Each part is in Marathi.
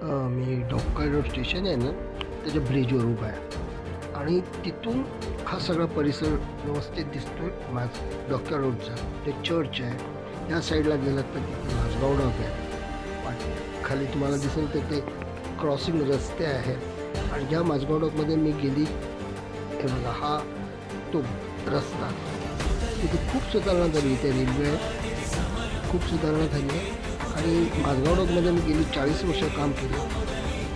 मी डॉक्टर रोड स्टेशन आहे ना, त्याच्या ब्रिजवर उभा आहे आणि तिथून हा सगळा परिसर व्यवस्थित दिसतोय. डॉक्टर रोडचा ते चर्च आहे. या साईडला गेलात तर तिथे माझगाव डॉक आहे. खाली तुम्हाला दिसेल तर ते क्रॉसिंग रस्ते आहेत आणि ज्या माझगाव डॉकमध्ये मी गेली, हे बघा हा तो रस्ता. तिथे खूप सुधारणा झाली. इथे रेल्वे आहे, खूप सुधारणा झाली आहे. आणि माझगाव डॉकमध्ये मी गेली 40 वर्ष काम केलं.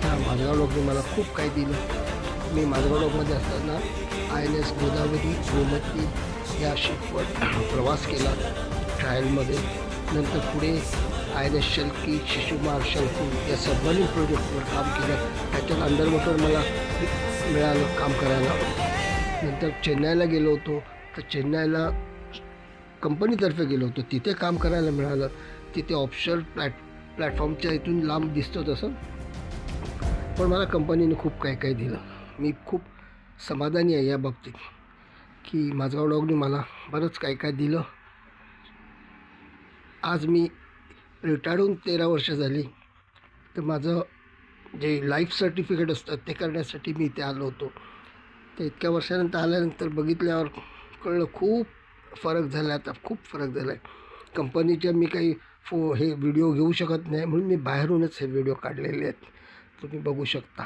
त्या माझगाव डॉकने मला खूप काही दिलं. मी माझगाव डॉकमध्ये असताना INS गोदावरी, गोमती या शिपवर प्रवास केला ट्रायलमध्ये. नंतर पुढे INS शल्की, शिशुमार, शंकू या सबमरीन प्रोजेक्टवर काम केलं. त्याच्यात अंडरवॉटर मला मिळालं काम करायला. नंतर चेन्नईला गेलो होतो, तर चेन्नईला कंपनीतर्फे गेलो होतो, तिथे काम करायला मिळालं. तिथे ऑफशोर प्लॅटफॉर्मच्या इथून लांब दिसतो तसं, पण मला कंपनीने खूप काही काही दिलं. मी खूप समाधानी आहे या बाबतीत की माझगाव डॉगने मला बरंच काही काय दिलं. आज मी रिटायर्ड होऊन 13 वर्ष झाली. तर माझं जे लाईफ सर्टिफिकेट असतं ते करण्यासाठी मी इथे आलो होतो. तर इतक्या वर्षानंतर आल्यानंतर बघितल्यावर कळलं खूप फरक झाला. आता खूप फरक झाला आहे. कंपनीच्या मी काही हे व्हिडिओ घेऊ शकत नाही, म्हणून मी बाहेरूनच हे व्हिडिओ काढलेले आहेत. तुम्ही बघू शकता.